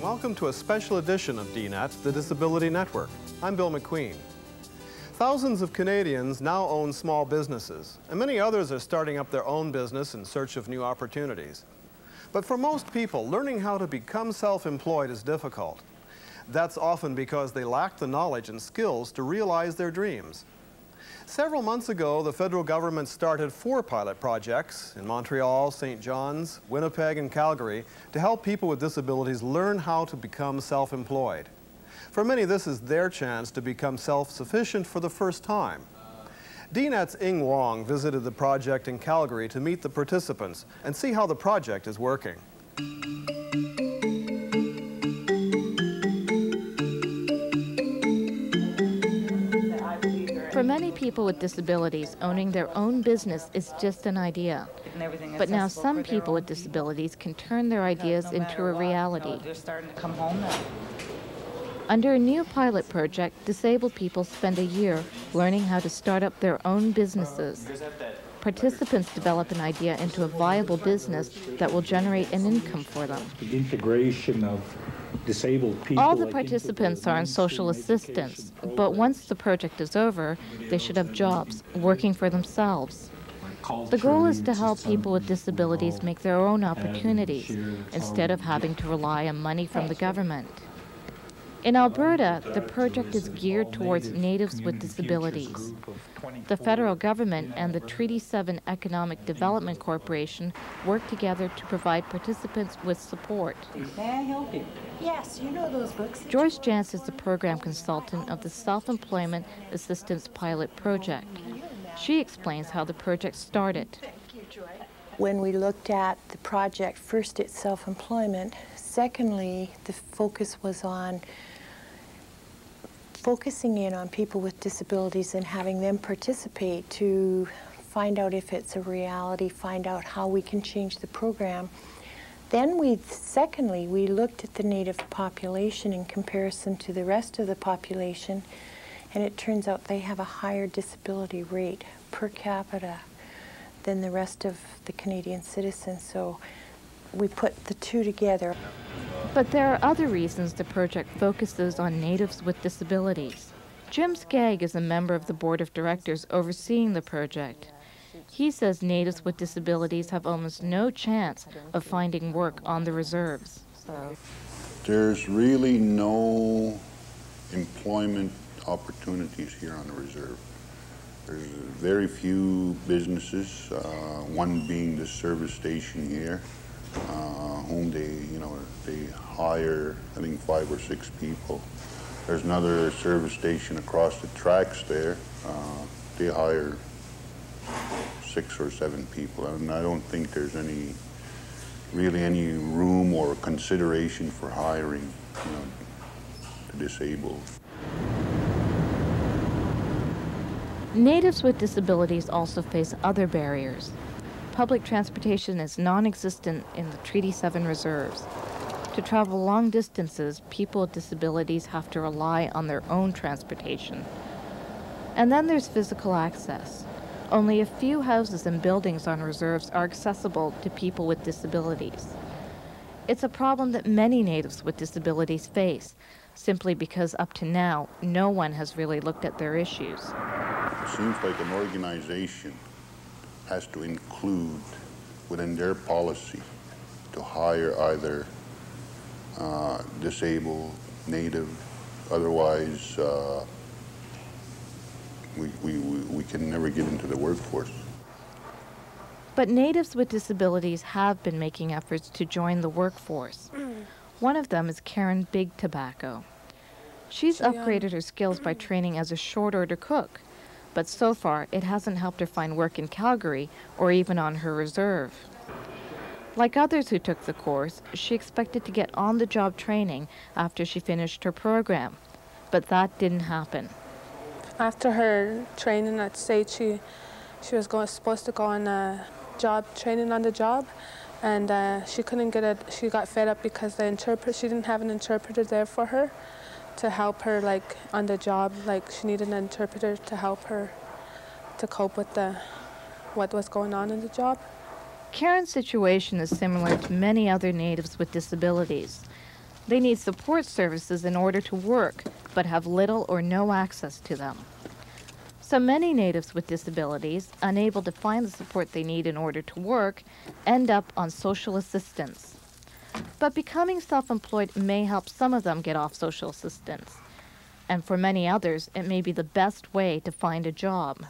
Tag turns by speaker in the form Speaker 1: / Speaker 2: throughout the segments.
Speaker 1: welcome to a special edition of DNET, the Disability Network. I'm Bill McQueen. Thousands of Canadians now own small businesses, and many others are starting up their own business in search of new opportunities. But for most people, learning how to become self-employed is difficult. That's often because they lack the knowledge and skills to realize their dreams. Several months ago, the federal government started 4 pilot projects in Montreal, St. John's, Winnipeg, and Calgary to help people with disabilities learn how to become self-employed. For many, this is their chance to become self-sufficient for the first time. DNET's Ing Wong visited the project in Calgary to meet the participants and see how the project is working.
Speaker 2: For many people with disabilities, owning their own business is just an idea. But now some people with disabilities can turn their ideas into a reality.
Speaker 3: They're starting to come home now.
Speaker 2: Under a new pilot project, disabled people spend a year learning how to start up their own businesses. Participants develop an idea into a viable business that will generate an income for them.
Speaker 4: The integration of disabled people.
Speaker 2: All the participants are on social assistance, but once the project is over, they should have jobs, working for themselves. The goal is to help people with disabilities make their own opportunities, instead of having to rely on money from the government. In Alberta, the project is geared towards natives with disabilities. The federal government and the Treaty 7 Economic Development Corporation work together to provide participants with support.
Speaker 3: May I help you?
Speaker 5: Yes, you know those books.
Speaker 2: Joyce Jantz is the program consultant of the Self-Employment Assistance Pilot Project. She explains how the project started.
Speaker 5: When we looked at the project, first it's self-employment. Secondly, the focus was on focusing in on people with disabilities and having them participate to find out if it's a reality, find out how we can change the program. Then secondly, we looked at the Native population in comparison to the rest of the population, and it turns out they have a higher disability rate per capita than the rest of the Canadian citizens, so we put the two together.
Speaker 2: But there are other reasons the project focuses on natives with disabilities. Jim Skagg is a member of the board of directors overseeing the project. He says natives with disabilities have almost no chance of finding work on the reserves.
Speaker 6: There's really no employment opportunities here on the reserve. There's very few businesses, one being the service station here, whom they hire, I think, 5 or 6 people. There's another service station across the tracks there. They hire 6 or 7 people, and I don't think there's really any room or consideration for hiring, the disabled.
Speaker 2: Natives with disabilities also face other barriers. Public transportation is non-existent in the Treaty 7 reserves. To travel long distances, people with disabilities have to rely on their own transportation. And then there's physical access. Only a few houses and buildings on reserves are accessible to people with disabilities. It's a problem that many natives with disabilities face, simply because up to now, no one has really looked at their issues.
Speaker 6: It seems like an organization has to include within their policy to hire either disabled, native, otherwise we can never get into the workforce.
Speaker 2: But natives with disabilities have been making efforts to join the workforce. One of them is Karen Big Tobacco. She's upgraded her skills by training as a short-order cook, but so far it hasn't helped her find work in Calgary or even on her reserve. Like others who took the course, she expected to get on-the-job training after she finished her program, but that didn't happen.
Speaker 7: After her training at State, she was supposed to go on a job training on the job, and she couldn't get it. She got fed up because she didn't have an interpreter there for her to help her, like, on the job. Like, she needed an interpreter to help her to cope with what was going on in the job.
Speaker 2: Karen's situation is similar to many other natives with disabilities. They need support services in order to work, but have little or no access to them. So many natives with disabilities, unable to find the support they need in order to work, end up on social assistance. But becoming self-employed may help some of them get off social assistance. And for many others, it may be the best way to find a job.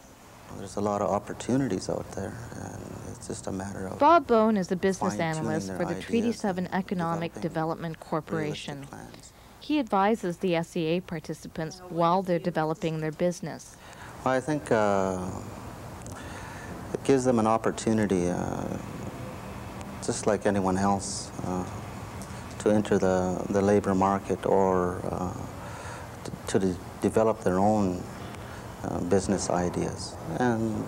Speaker 8: There's a lot of opportunities out there, and it's just a matter of...
Speaker 2: Bob Bone is a business
Speaker 8: fine-tuning
Speaker 2: analyst
Speaker 8: their
Speaker 2: for the Treaty
Speaker 8: ideas
Speaker 2: 7
Speaker 8: and
Speaker 2: Economic
Speaker 8: developing
Speaker 2: Development Corporation.
Speaker 8: realistic plans.
Speaker 2: He advises the SEA participants while they're developing their business.
Speaker 8: Well, I think it gives them an opportunity, just like anyone else, to enter the labor market or to develop their own business ideas. And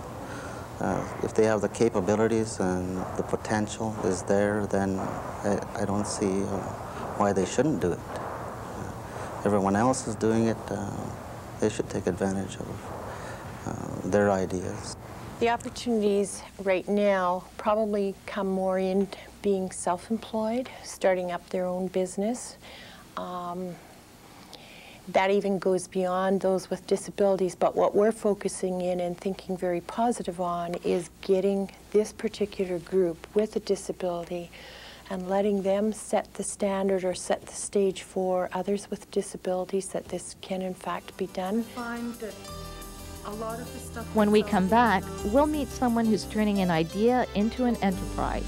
Speaker 8: if they have the capabilities and the potential is there, then I don't see why they shouldn't do it. Everyone else is doing it. They should take advantage of their ideas.
Speaker 5: The opportunities right now probably come more in being self-employed, starting up their own business. That even goes beyond those with disabilities, but what we're focusing in and thinking very positive on is getting this particular group with a disability and letting them set the standard or set the stage for others with disabilities that this can in fact be done.
Speaker 2: When we come back, we'll meet someone who's turning an idea into an enterprise.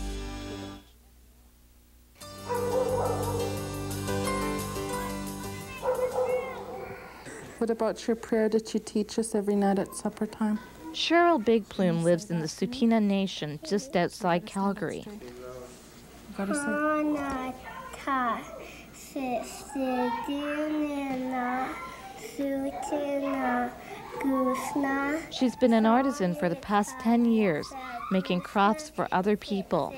Speaker 7: What about your prayer that you teach us every night at supper time?
Speaker 2: Cheryl Big Plume lives in the Tsuut'ina Nation just outside Calgary. She's been an artisan for the past 10 years, making crafts for other people.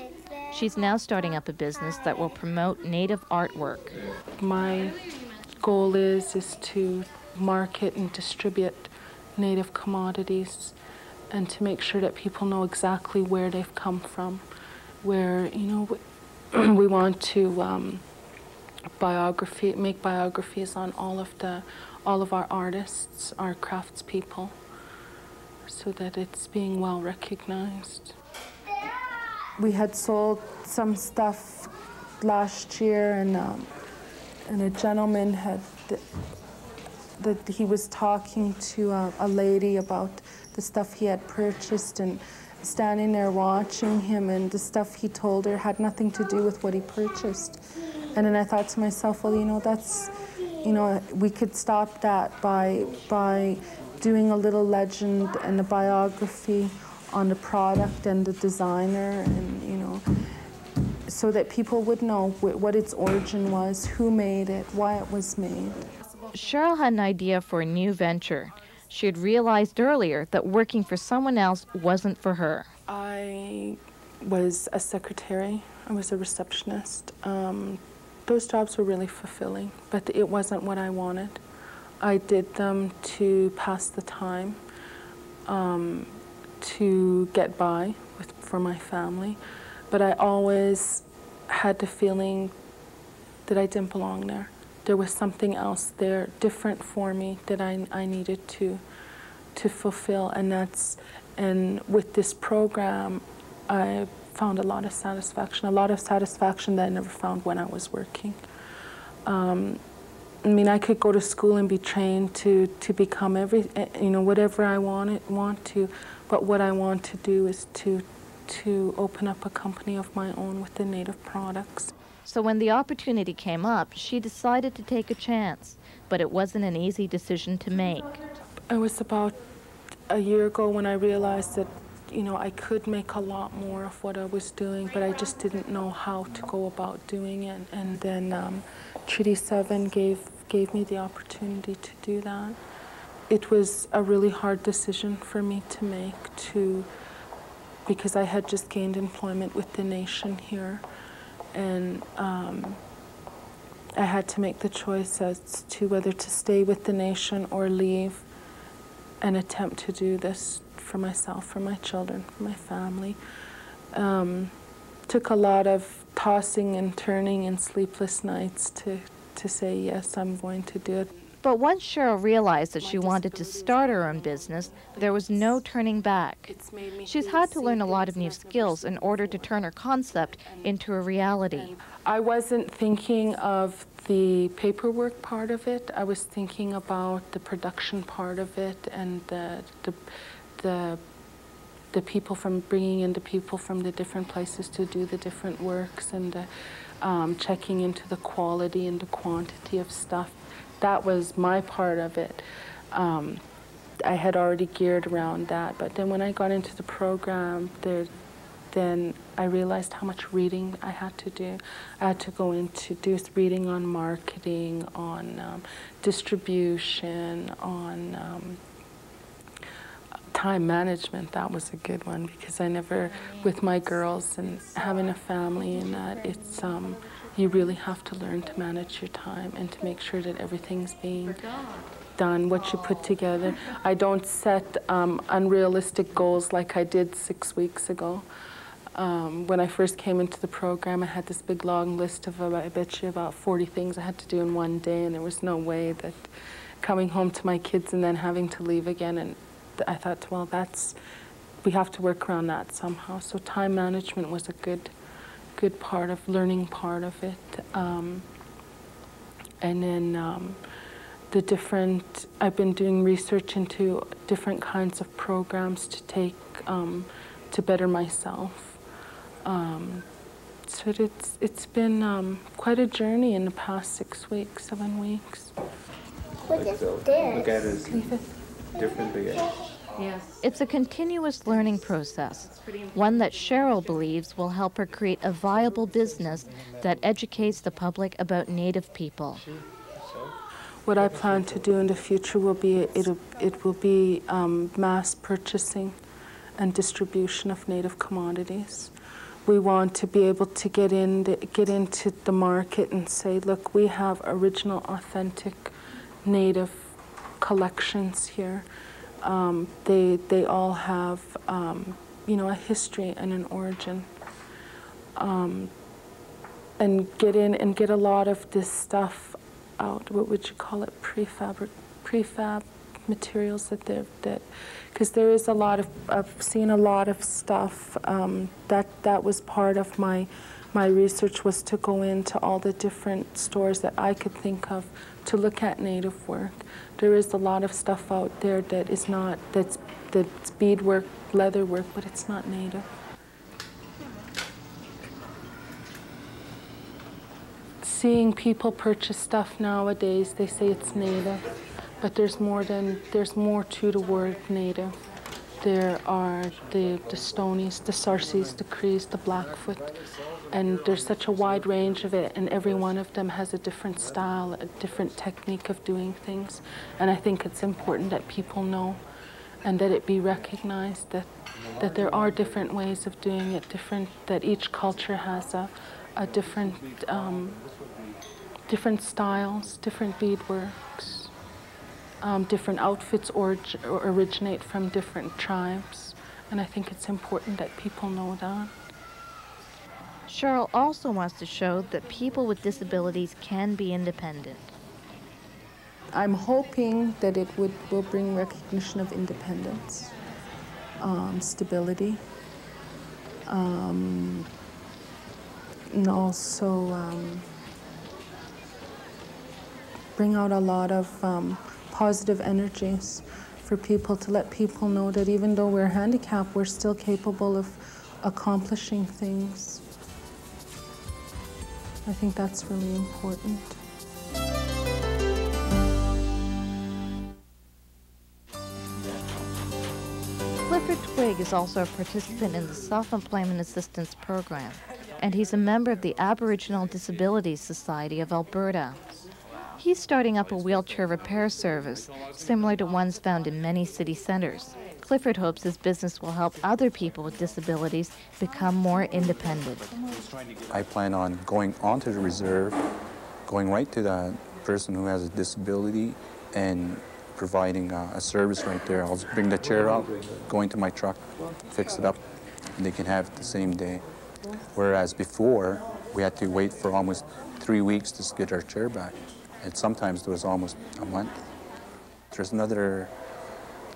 Speaker 2: She's now starting up a business that will promote Native artwork.
Speaker 7: My goal is to market and distribute Native commodities and to make sure that people know exactly where they've come from, where, you know, we want to make biographies on all of our artists, our craftspeople, so that it's being well recognized. We had sold some stuff last year, and a gentleman that he was talking to a lady about the stuff he had purchased, and standing there watching him, and the stuff he told her had nothing to do with what he purchased. And then I thought to myself, well, you know, that's, you know, we could stop that by doing a little legend and a biography on the product and the designer, and, you know, so that people would know what its origin was, who made it, why it was made.
Speaker 2: Cheryl had an idea for a new venture. She had realized earlier that working for someone else wasn't for her.
Speaker 7: I was a secretary. I was a receptionist. Those jobs were really fulfilling, but it wasn't what I wanted. I did them to pass the time, to get by for my family, but I always had the feeling that I didn't belong there. There was something else there, different for me, that I needed to fulfill, and with this program, I found a lot of satisfaction that I never found when I was working. I mean, I could go to school and be trained to become whatever I want to, but what I want to do is to open up a company of my own with the Native products.
Speaker 2: So when the opportunity came up, she decided to take a chance, but it wasn't an easy decision to make.
Speaker 7: It was about a year ago when I realized that, you know, I could make a lot more of what I was doing, but I just didn't know how to go about doing it. And then Treaty 7 gave me the opportunity to do that. It was a really hard decision for me to make, because I had just gained employment with the nation here. And I had to make the choice as to whether to stay with the nation or leave and attempt to do this for myself, for my children, for my family. took a lot of tossing and turning and sleepless nights to say, yes, I'm going to do it.
Speaker 2: But once Cheryl realized that she wanted to start her own business, there was no turning back. She's had to learn a lot of new skills in order to turn her concept into a reality.
Speaker 7: I wasn't thinking of the paperwork part of it. I was thinking about the production part of it and the people from bringing in the people from the different places to do the different works and checking into the quality and the quantity of stuff. That was my part of it. I had already geared around that, but then when I got into the program, then I realized how much reading I had to do. I had to go into do reading on marketing, on distribution, on time management. That was a good one because I never, with my girls and having a family and that, it's you really have to learn to manage your time and to make sure that everything's being done, what you put together. I don't set unrealistic goals like I did 6 weeks ago. When I first came into the program, I had this big long list of, I bet you, about 40 things I had to do in one day, and there was no way that coming home to my kids and then having to leave again, and I thought, well, we have to work around that somehow. So time management was a good part of learning part of it. And then I've been doing research into different kinds of programs to take to better myself. So it's been quite a journey in the past 7 weeks.
Speaker 9: What is this? Look at it as different bigger.
Speaker 2: Yes. It's a continuous learning process, one that Cheryl believes will help her create a viable business that educates the public about Native people.
Speaker 7: What I plan to do in the future will be, it will be mass purchasing and distribution of Native commodities. We want to be able to get into the market and say, look, we have original, authentic Native collections here. They all have, a history and an origin. And get in and get a lot of this stuff out. What would you call it? Prefab materials because there is a lot of, I've seen a lot of stuff that was part of my research, was to go into all the different stores that I could think of to look at Native work. There is a lot of stuff out there that is not, that's beadwork, leather work, but it's not Native. Seeing people purchase stuff nowadays, they say it's Native, but there's more to the word Native. There are the Stonies, the Sarsis, the Crees, the Blackfoot, and there's such a wide range of it, and every one of them has a different style, a different technique of doing things. And I think it's important that people know and that it be recognized that there are different ways of doing it, that each culture has a different styles, different beadworks. Different outfits originate from different tribes, and I think it's important that people know that.
Speaker 2: Cheryl also wants to show that people with disabilities can be independent.
Speaker 7: I'm hoping that it will bring recognition of independence, stability, and also bring out a lot of positive energies for people, to let people know that even though we're handicapped, we're still capable of accomplishing things. I think that's really important.
Speaker 2: Clifford Twigg is also a participant in the Self-Employment Assistance Program, and he's a member of the Aboriginal Disabilities Society of Alberta. He's starting up a wheelchair repair service, similar to ones found in many city centers. Clifford hopes his business will help other people with disabilities become more independent.
Speaker 10: I plan on going onto the reserve, going right to the person who has a disability and providing a service right there. I'll just bring the chair out, go into my truck, fix it up, and they can have it the same day. Whereas before, we had to wait for almost 3 weeks to get our chair back. And sometimes there was almost a month. There's another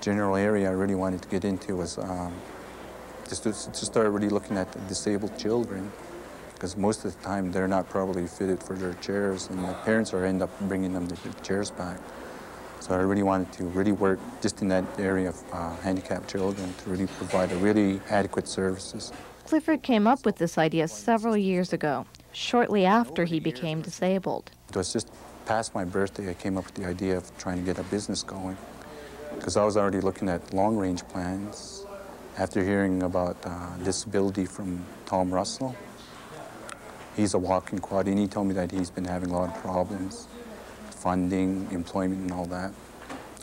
Speaker 10: general area I really wanted to get into was just to start really looking at the disabled children, because most of the time they're not probably fitted for their chairs, and the parents end up bringing them their chairs back. So I really wanted to really work just in that area of handicapped children to really provide a really adequate services.
Speaker 2: Clifford came up with this idea several years ago, shortly after he became disabled.
Speaker 10: It was just past my birthday I came up with the idea of trying to get a business going, because I was already looking at long-range plans after hearing about disability from Tom Russell. He's a walking quad, and he told me that he's been having a lot of problems, funding, employment, and all that.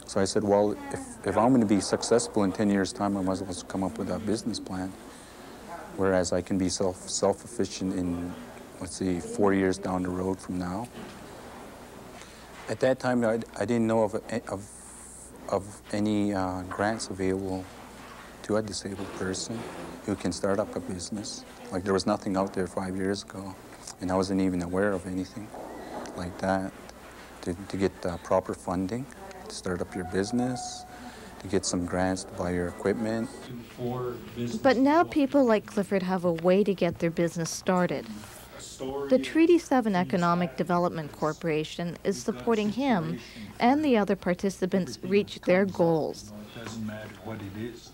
Speaker 10: So I said, well, if I'm going to be successful in 10 years' time, I might as well come up with a business plan, whereas I can be self-sufficient in, let's see, 4 years down the road from now. At that time, I didn't know of any grants available to a disabled person who can start up a business. Like, there was nothing out there 5 years ago, and I wasn't even aware of anything like that. To get proper funding, to start up your business, to get some grants to buy your equipment.
Speaker 2: But now people like Clifford have a way to get their business started. The Treaty 7 Economic Development Corporation is supporting him and the other participants reach their goals.
Speaker 4: It doesn't matter what it is.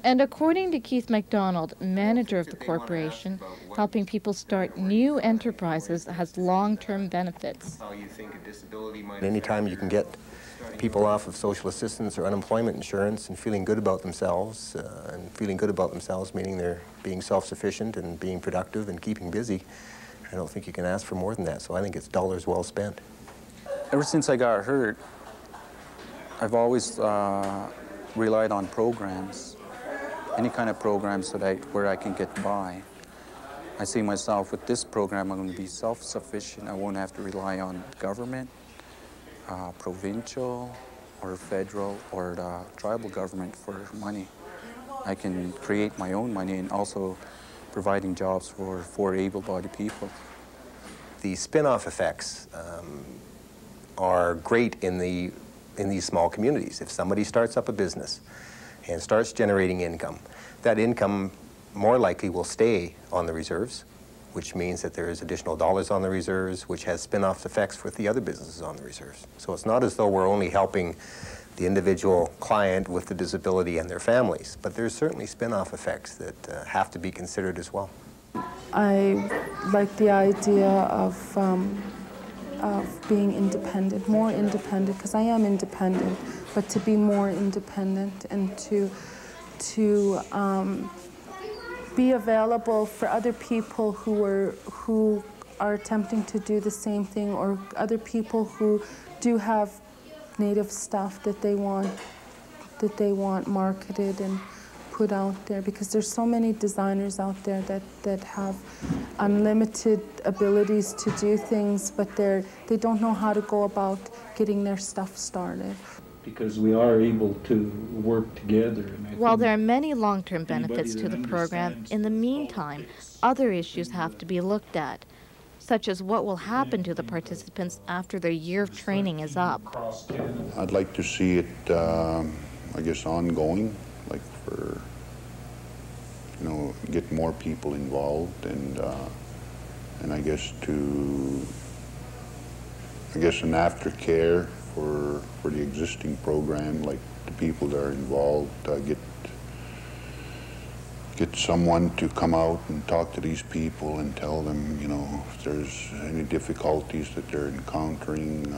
Speaker 2: And according to Keith McDonald, manager of the corporation, helping people start new enterprises has long-term benefits.
Speaker 11: Anytime you can get people off of social assistance or unemployment insurance and feeling good about themselves, meaning they're being self-sufficient and being productive and keeping busy, I don't think you can ask for more than that. So I think it's dollars well spent.
Speaker 10: Ever since I got hurt, I've always relied on programs. Any kind of programs where I can get by. I see myself with this program, I'm going to be self-sufficient. I won't have to rely on government, provincial or federal or the tribal government for money. I can create my own money and also providing jobs for able-bodied people.
Speaker 11: The spin-off effects are great in these small communities. If somebody starts up a business and starts generating income, that income more likely will stay on the reserves, which means that there is additional dollars on the reserves, which has spin-off effects with the other businesses on the reserves. So it's not as though we're only helping the individual client with the disability and their families, but there's certainly spin-off effects that have to be considered as well.
Speaker 7: I like the idea of being independent, more independent, because I am independent, but to be more independent and to be available for other people who are attempting to do the same thing, or other people who do have native stuff that they want marketed and put out there, because there's so many designers out there that have unlimited abilities to do things, but they don't know how to go about getting their stuff started.
Speaker 4: Because we are able to work together.
Speaker 2: While there are many long-term benefits to the program, in the meantime, other issues have to be looked at, such as what will happen to the participants after their year of training is up.
Speaker 6: I'd like to see it, I guess, ongoing, like for, get more people involved, and I guess an aftercare for the existing program, like the people that are involved, get someone to come out and talk to these people and tell them, if there's any difficulties that they're encountering,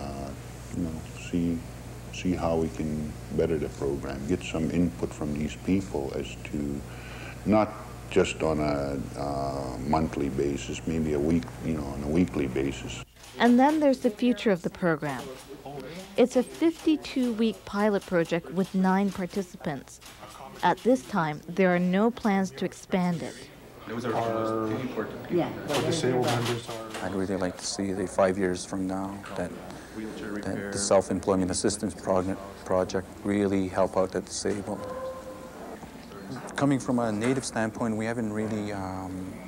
Speaker 6: see how we can better the program, get some input from these people as to not just on a monthly basis, maybe on a weekly basis.
Speaker 2: And then there's the future of the program. It's a 52-week pilot project with 9 participants. At this time, there are no plans to expand it.
Speaker 10: I'd really like to see 5 years from now that the self-employment assistance project really help out the disabled. Coming from a Native standpoint, we haven't really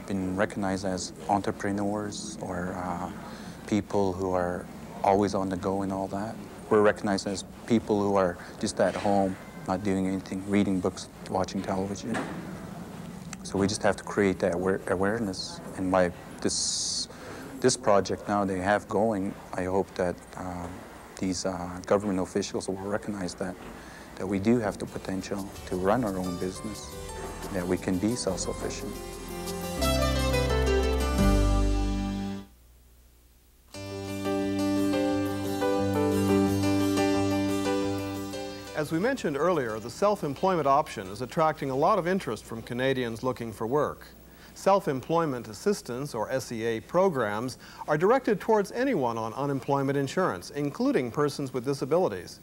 Speaker 10: been recognized as entrepreneurs or people who are always on the go and all that. We're recognized as people who are just at home, not doing anything, reading books, watching television. So we just have to create that awareness. And by this project now they have going, I hope that these government officials will recognize that we do have the potential to run our own business, that we can be self-sufficient.
Speaker 1: As we mentioned earlier, the self-employment option is attracting a lot of interest from Canadians looking for work. Self-employment assistance, or SEA, programs are directed towards anyone on unemployment insurance, including persons with disabilities.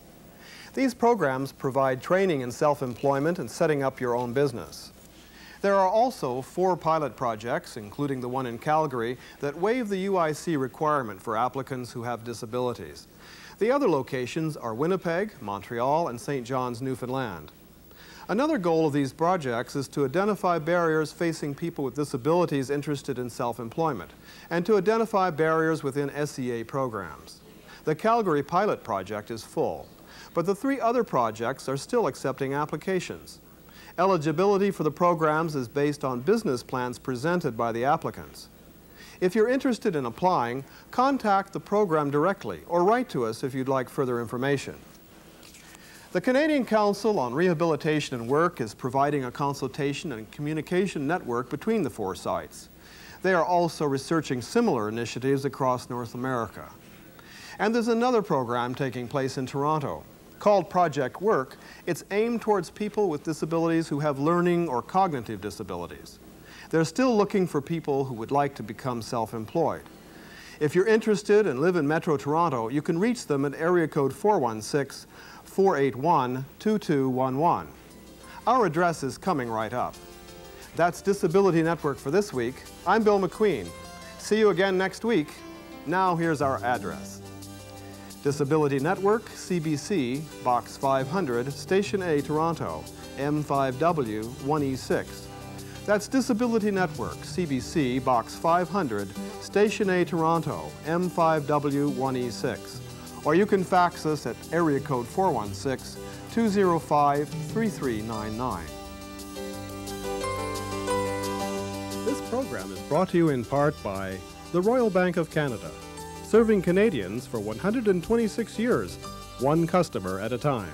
Speaker 1: These programs provide training in self-employment and setting up your own business. There are also 4 pilot projects, including the one in Calgary, that waive the UIC requirement for applicants who have disabilities. The other locations are Winnipeg, Montreal, and St. John's, Newfoundland. Another goal of these projects is to identify barriers facing people with disabilities interested in self-employment, and to identify barriers within SEA programs. The Calgary pilot project is full, but the 3 other projects are still accepting applications. Eligibility for the programs is based on business plans presented by the applicants. If you're interested in applying, contact the program directly or write to us if you'd like further information. The Canadian Council on Rehabilitation and Work is providing a consultation and communication network between the 4 sites. They are also researching similar initiatives across North America. And there's another program taking place in Toronto. Called Project Work, it's aimed towards people with disabilities who have learning or cognitive disabilities. They're still looking for people who would like to become self-employed. If you're interested and live in Metro Toronto, you can reach them at area code 416-481-2211. Our address is coming right up. That's Disability Network for this week. I'm Bill McQueen. See you again next week. Now here's our address. Disability Network, CBC, Box 500, Station A, Toronto, M5W 1E6. That's Disability Network, CBC, Box 500, Station A, Toronto, M5W 1E6. Or you can fax us at area code 416-205-3399. This program is brought to you in part by the Royal Bank of Canada, serving Canadians for 126 years, one customer at a time.